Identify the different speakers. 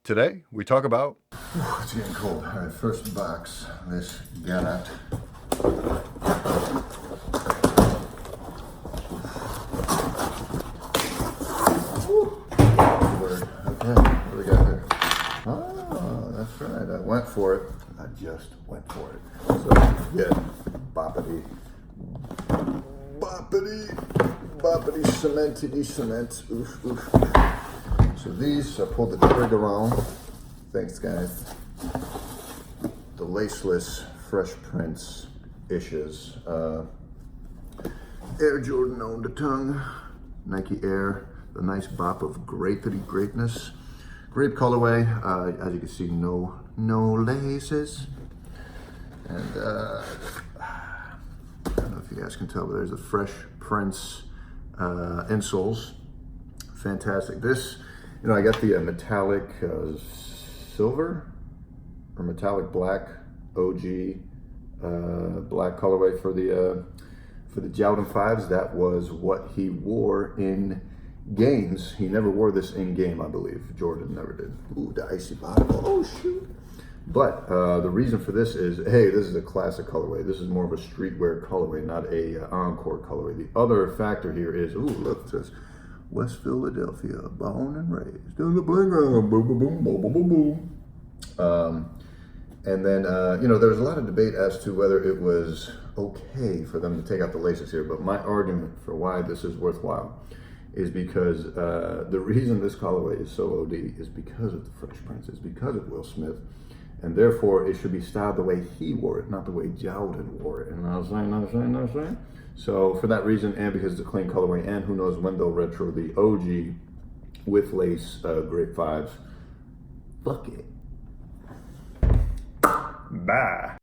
Speaker 1: Today, we talk about...
Speaker 2: It's getting cold. All right, first box, this Grape. Word. Okay, what do we got here? Oh, that's right. I went for it. I just went for it. So, yeah, boppity, cementity cement. Oof, oof. So these, I pulled the trigger on. Thanks, guys. The laceless Fresh Prince issues. Air Jordan on the tongue. Nike Air. The nice bop of grapey greatness. Grape colorway. As you can see, no laces. And I don't know if you guys can tell, but there's the Fresh Prince insoles. Fantastic. This, you know, I got the metallic silver or metallic black OG black colorway for the Jordan 5s. That was what he wore in games. He never wore this in game, I believe. Jordan never did. Ooh, the icy bottom. Oh shoot. But the reason for this is, hey, this is a classic colorway. This is more of a streetwear colorway, not a encore colorway. The other factor here is, ooh, look at this. West Philadelphia, born and raised in the playground, boom, boom, boom, boom, boom, boom, boom. And then, you know, there was a lot of debate as to whether it was okay for them to take out the laces here. But my argument for why this is worthwhile is because the reason this colorway is so OD is because of the Fresh Prince, is because of Will Smith. And therefore, it should be styled the way he wore it, not the way Jordan wore it. And I was saying. So for that reason, and because it's a clean colorway, and who knows when they'll retro the OG with lace Grape 5s, fuck it.
Speaker 1: Bye.